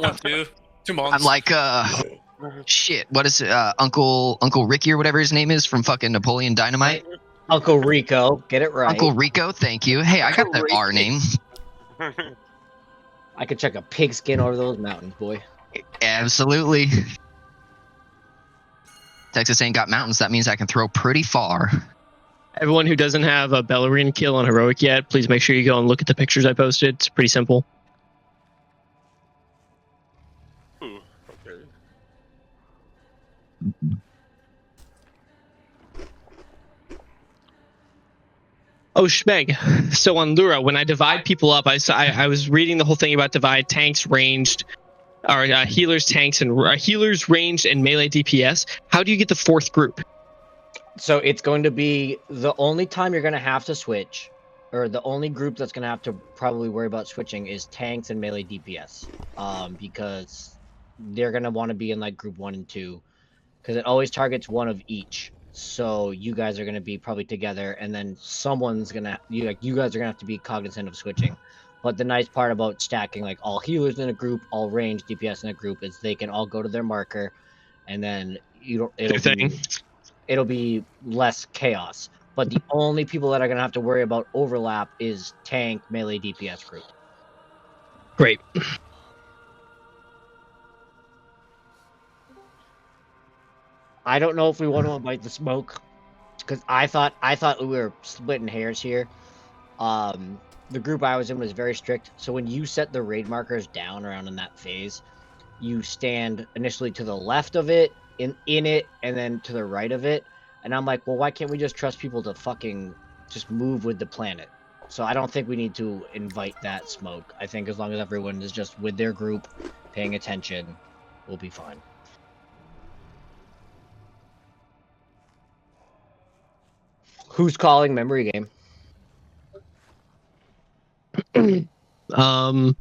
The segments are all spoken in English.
2 months. I'm like, shit. What is it? Uncle Ricky or whatever his name is from fucking Napoleon Dynamite. Uncle Rico, get it right. Uncle Rico, thank you. Hey, I got that R name. I could chuck a pigskin over those mountains, boy. Absolutely. Texas ain't got mountains. That means I can throw pretty far. Everyone who doesn't have a Bellarine kill on Heroic yet, please make sure you go and look at the pictures I posted. It's pretty simple. Ooh, okay. Oh, Schmeg. So on Lura, when I divide people up, I was reading the whole thing about divide tanks, ranged, or healers, tanks, and healers, ranged, and melee DPS. How do you get the fourth group? So it's going to be the only time you're going to have to switch, or the only group that's going to have to probably worry about switching is tanks and melee DPS, because they're going to want to be in like group 1 and 2, because it always targets one of each. So you guys are going to be probably together, and then someone's going to, you guys are going to have to be cognizant of switching. But the nice part about stacking like all healers in a group, all ranged DPS in a group, is they can all go to their marker, and then it'll be less chaos. But the only people that are going to have to worry about overlap is tank, melee, DPS group. Great. I don't know if we want to invite the smoke, because I thought we were splitting hairs here. The group I was in was very strict, so when you set the raid markers down around in that phase, you stand initially to the left of it, in it, and then to the right of it. And I'm like, well, why can't we just trust people to fucking just move with the planet? So I don't think we need to invite that smoke. I think as long as everyone is just with their group, paying attention, we'll be fine. Who's calling memory game? I'm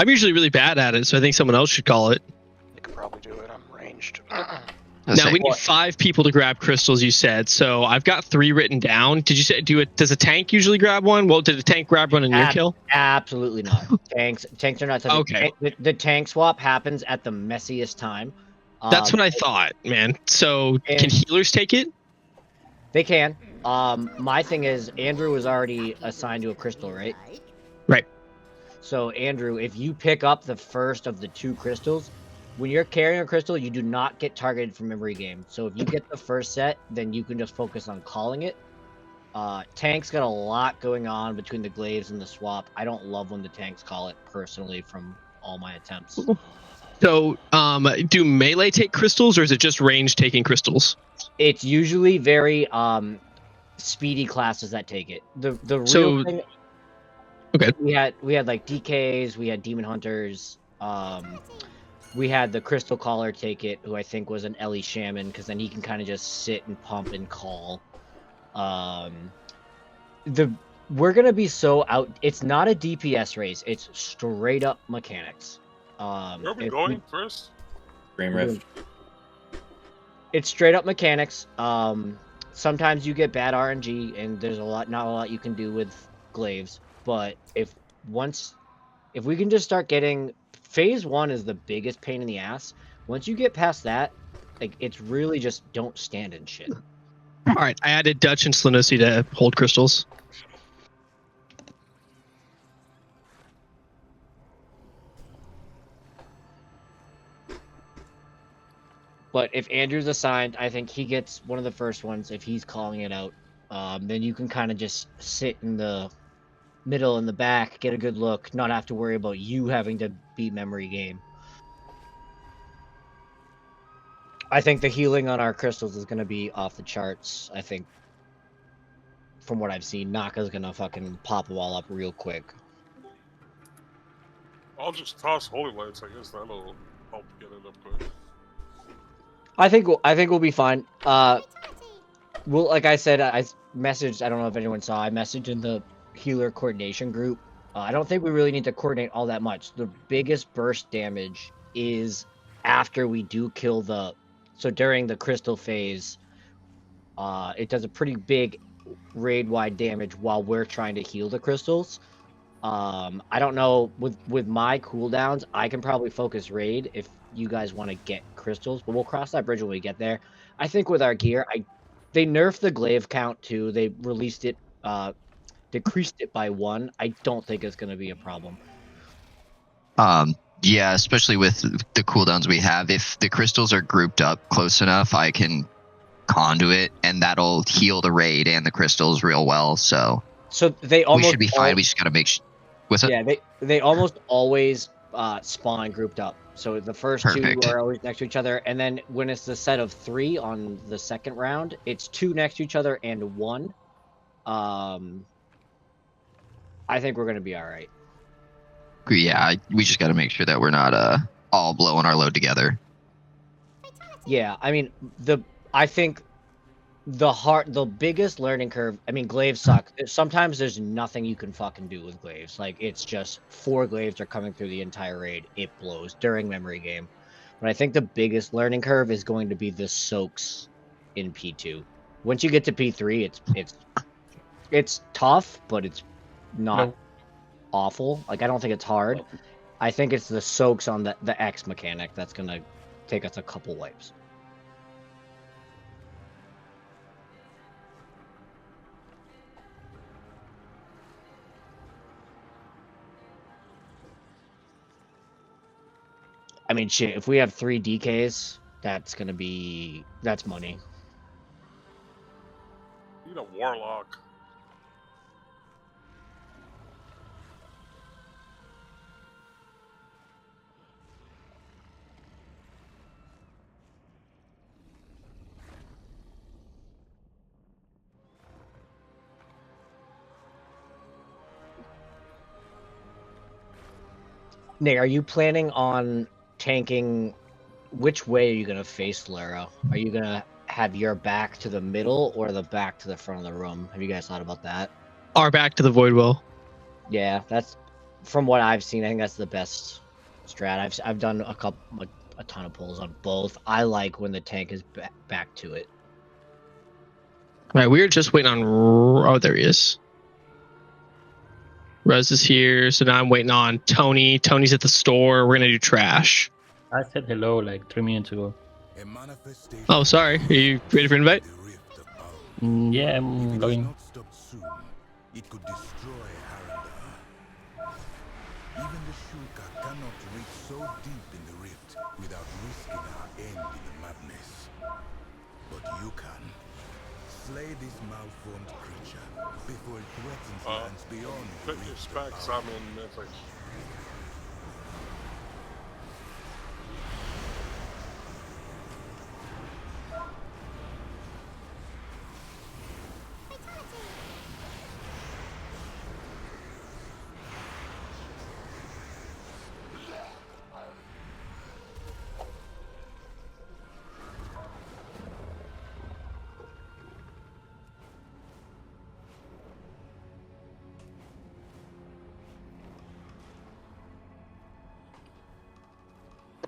usually really bad at it, so I think someone else should call it. I could probably do it. I'm ranged. Now we need 5 people to grab crystals, you said. So I've got 3 written down. Did you say does a tank usually grab one? Well, did a tank grab one in your kill? Absolutely not. Tanks are not. Okay. The tank swap happens at the messiest time. That's what I thought, man. So can healers take it? They can. My thing is, Andrew was already assigned to a crystal, right? Right. So Andrew, if you pick up the first of the 2 crystals, when you're carrying a crystal, you do not get targeted for memory game. So if you get the first set, then you can just focus on calling it. Tanks got a lot going on between the glaives and the swap. I don't love when the tanks call it, personally, from all my attempts. So, do melee take crystals, or is it just range taking crystals? It's usually very speedy classes that take it. The real thing. Okay. We had like DKs, we had demon hunters, we had the crystal caller take it, who I think was an Ellie shaman, because then he can kind of just sit and pump and call. We're gonna be so out. It's not a DPS race. It's straight up mechanics. Where are we going first? Dreamrift. It's straight up mechanics. Sometimes you get bad RNG, and there's not a lot you can do with glaives. But if we can just start getting, phase 1 is the biggest pain in the ass. Once you get past that, like, it's really just don't stand in shit. All right, I added Dutch and Slenosi to hold crystals. But if Andrew's assigned, I think he gets one of the first ones if he's calling it out. Then you can kind of just sit in the middle in the back, get a good look, not have to worry about you having to beat memory game. I think the healing on our crystals is going to be off the charts. I think, from what I've seen, Naka's going to fucking pop a wall up real quick. I'll just toss holy lights. I guess that'll help get it up good. I think we'll be fine. Well, like I said, I messaged. I don't know if anyone saw. I messaged in the healer coordination group. I don't think we really need to coordinate all that much. The biggest burst damage is after we do kill so during the crystal phase, it does a pretty big raid-wide damage while we're trying to heal the crystals. I don't know with my cooldowns, I can probably focus raid if you guys want to get crystals, but we'll cross that bridge when we get there. I think with our gear, they nerfed the glaive count too. They released it, decreased it by 1. I don't think it's gonna be a problem. Yeah, especially with the cooldowns we have. If the crystals are grouped up close enough, I can conduit, and that'll heal the raid and the crystals real well. So they we almost should be fine. We just gotta make sure. What's up? Yeah, they almost always spawn grouped up. So the first Perfect. 2 are always next to each other, and then when it's the set of 3 on the second round, it's 2 next to each other and 1. I think we're gonna be all right. Yeah, we just gotta make sure that we're not all blowing our load together. Yeah, I mean I think the biggest learning curve. I mean, glaives suck. Sometimes there's nothing you can fucking do with glaives. Like it's just 4 glaives are coming through the entire raid. It blows during memory game. But I think the biggest learning curve is going to be the soaks in P2. Once you get to P3, it's tough, but it's not awful. Like I don't think it's hard. I think it's the soaks on the X mechanic that's gonna take us a couple wipes. I mean, shit, if we have 3 DKs, that's money. You need a warlock. Nick, are you planning on tanking? Which way are you gonna face Lara? Are you gonna have your back to the middle or the back to the front of the room? Have you guys thought about that? Our back to the void well. Yeah, that's from what I've seen. I think that's the best strat. I've done a ton of pulls on both. I like when the tank is back to it. All right, we were just waiting on. Oh, there he is. Rez is here, so now I'm waiting on Tony. Tony's at the store. We're gonna do trash. I said hello like 3 minutes ago. Oh, sorry. Are you ready for an invite? Yeah, I'm logging. It could destroy Haranda. Even the Shulka cannot reach so deep in the rift without risking our end in the madness. But you can. Slay this malformed creature before it threatens lands beyond the Put your rift specs, above. I'm in Mythic.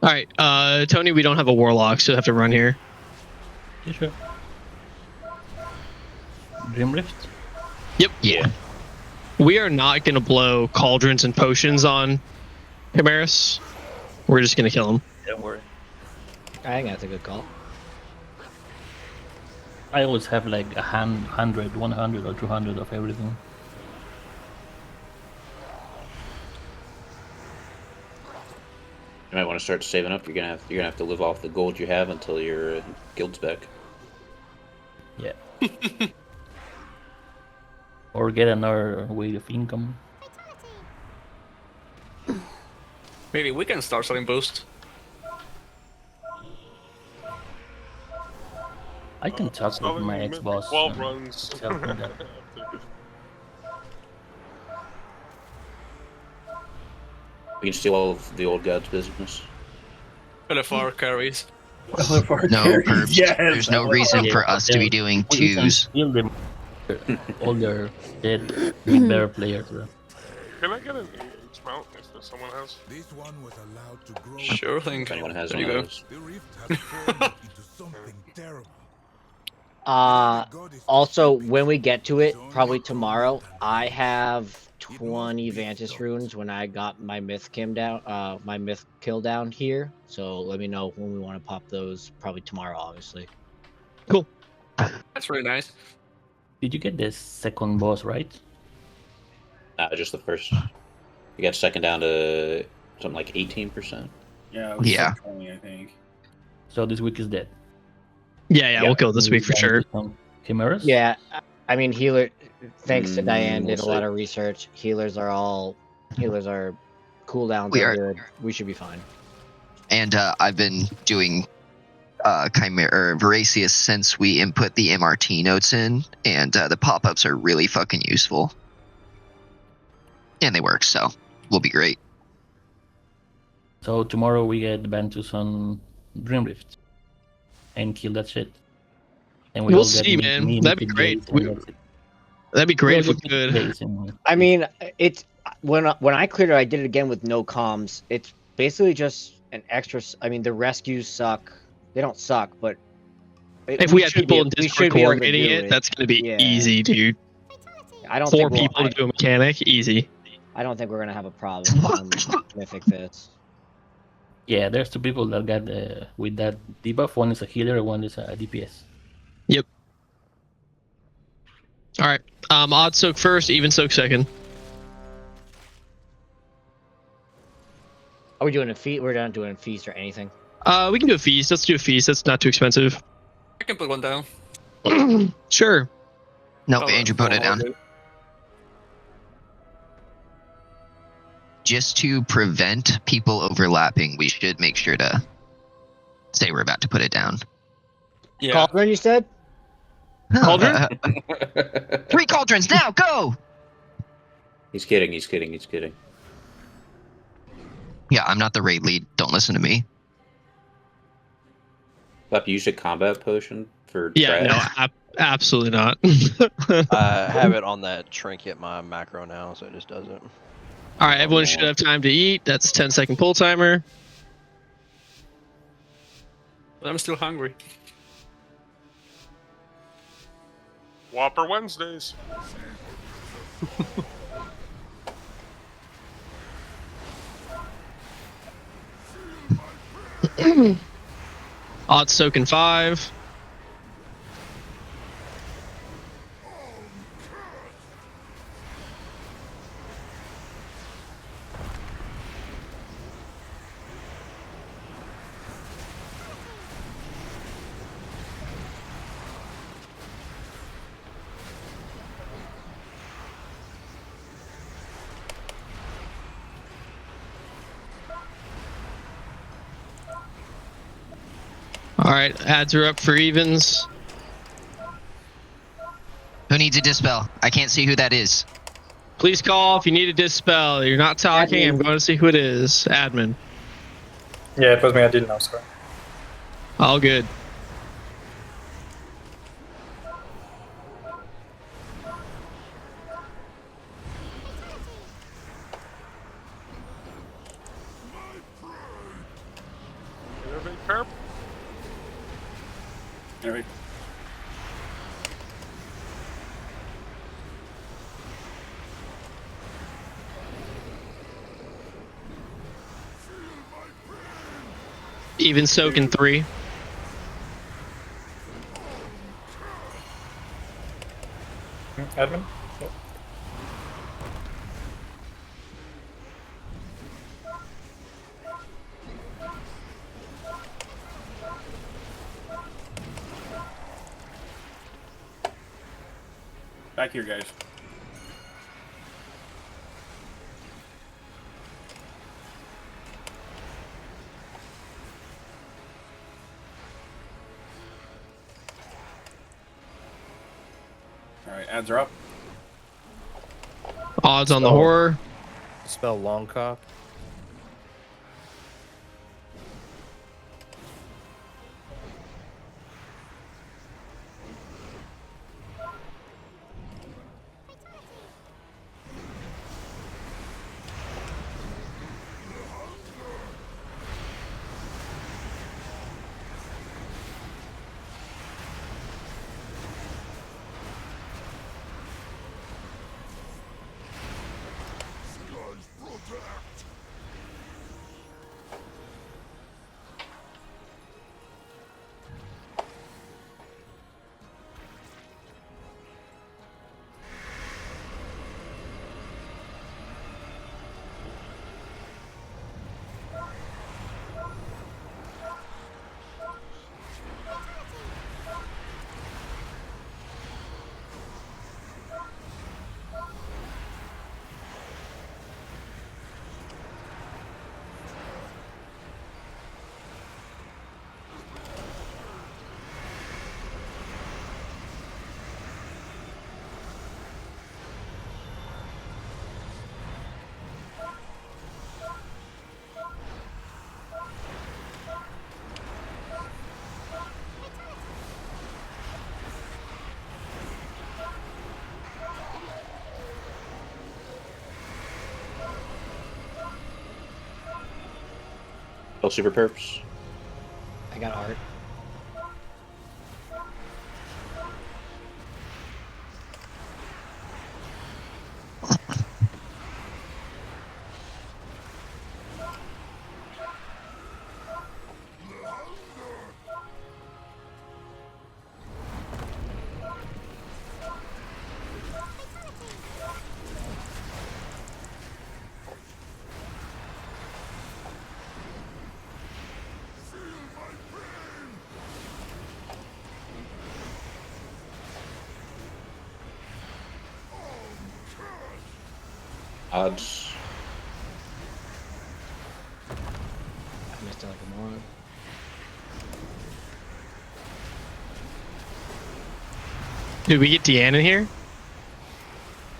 All right, Tony. We don't have a warlock, so I have to run here. Yeah, sure. Dreamrift? Yep. Yeah. We are not gonna blow cauldrons and potions on Chimeras. We're just gonna kill him. Don't worry. I think that's a good call. I always have like 100, 100 or 200 of everything. You might want to start saving up. You're gonna have to live off the gold you have until your guild's back. Yeah. Or get another way of income. Maybe we can start selling boost. I can talk with Selling my Mythic ex-boss. 12 and runs. tell him that. We can steal all of the old god's business. LFR carries. No, Herbs. There's no reason for us to be doing We can twos. steal them. All their dead better players. Bro. Can I get an EH mount if someone has? This one was allowed to grow. Sure thing. If anyone has There one you of go. those. The rift has formed into something terrible. Also, when we get to it, probably tomorrow, I have 20 Vantis runes when I got my myth kill down here. So let me know when we want to pop those. Probably tomorrow, obviously. Cool. That's really nice. Did you get the second boss right? Just the first. You got second down to something like 18%. Yeah, it was Yeah. 20, I think. So this week is dead. Yeah, we'll kill this Maybe week for down sure. to some Chimeras? Yeah, I mean healer. Thanks to Diane, we'll did a lot of research. Healers are cooldowns We are are- good. We should be fine. And I've been doing Chimera or Voracious since we input the MRT notes in, and the pop-ups are really fucking useful. And they work, so we'll be great. So tomorrow we get Bantus on Dreamrift and kill that shit. And We'll all get see, man. me That'd be mythic great. gates and that's it. That'd be great if we We'll get could. mythic gates and- I mean, it's when I cleared it, I did it again with no comms. It's basically just an extra. I mean, the rescues suck. They don't suck, but If we had should people be- in we Discord should be able to coordinating do it, that's gonna be Yeah. easy, dude. I don't 4 think we'll, people to do a mechanic, easy. I don't think we're gonna have a problem on Mythic this. Yeah, there's 2 people that got with that debuff. One is a healer, one is a DPS. All right. Odd soak first, even soak second. Are we doing a feast? We're not doing a feast or anything. We can do a feast. Let's do a feast. That's not too expensive. I can put one down. Sure. Nope, Oh, Andrew put it oh, down. okay. Just to prevent people overlapping, we should make sure to say we're about to put it down. Yeah. Cauldron, you said? Cauldron? 3 cauldrons now, go! He's kidding. He's kidding. He's kidding. Yeah, I'm not the raid lead. Don't listen to me. Lep, you used a combat potion for Yeah, trash? no, absolutely not. I have it on that trinket my macro now, so it just doesn't. All right, everyone should have time to eat. That's 10-second pull timer. But I'm still hungry. Whopper Wednesdays. Odd soak in 5. All right, ads are up for evens. Who needs a dispel? I can't see who that is. Please call if you need a dispel. You're not talking. Admin. I'm going to see who it is. Admin. Yeah, it was me. I didn't know, sorry. All good. Innovate Perp. Alright. Even soak in 3. Admin? Back here, guys. Alright, ads are up. Odds on the So- horror. Spell long cock. All super perps. I got art. Odds. I missed it like a moron. Did we get Deanne in here?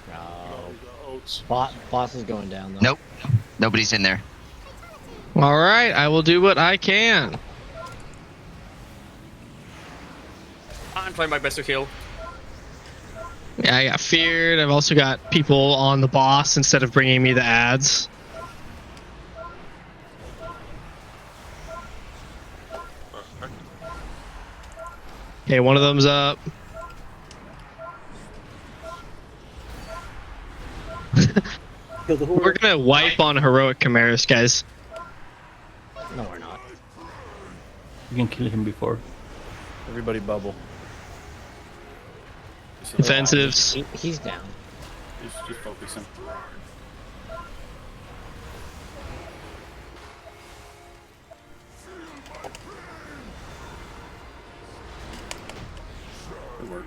No. We got oats. Boss is going down though. Nope. Nobody's in there. All right, I will do what I can. I'm trying my best to kill. Yeah, I got feared. I've also got people on the boss instead of bringing me the ads. Okay, one of them's up. We're gonna wipe on heroic Chimeras, guys. No, we're not. You can kill him before. Everybody bubble. Defensives. He's down. Just focus him.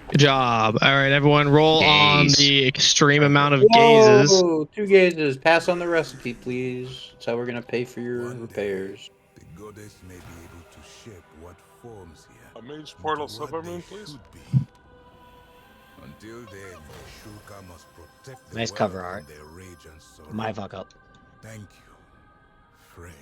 Good job. All right, everyone, roll on Gaze. the extreme amount of gazes. Whoa, 2 gazes. Pass on the recipe, please. That's how we're gonna pay for your One day, repairs. the goddess may be able to shape what forms here. A mage portal into what Supermoon, they please. should be. Until then, the Shulka must protect the Nice cover world art. from their rage and sorrow. My fuck up. Thank you, friend.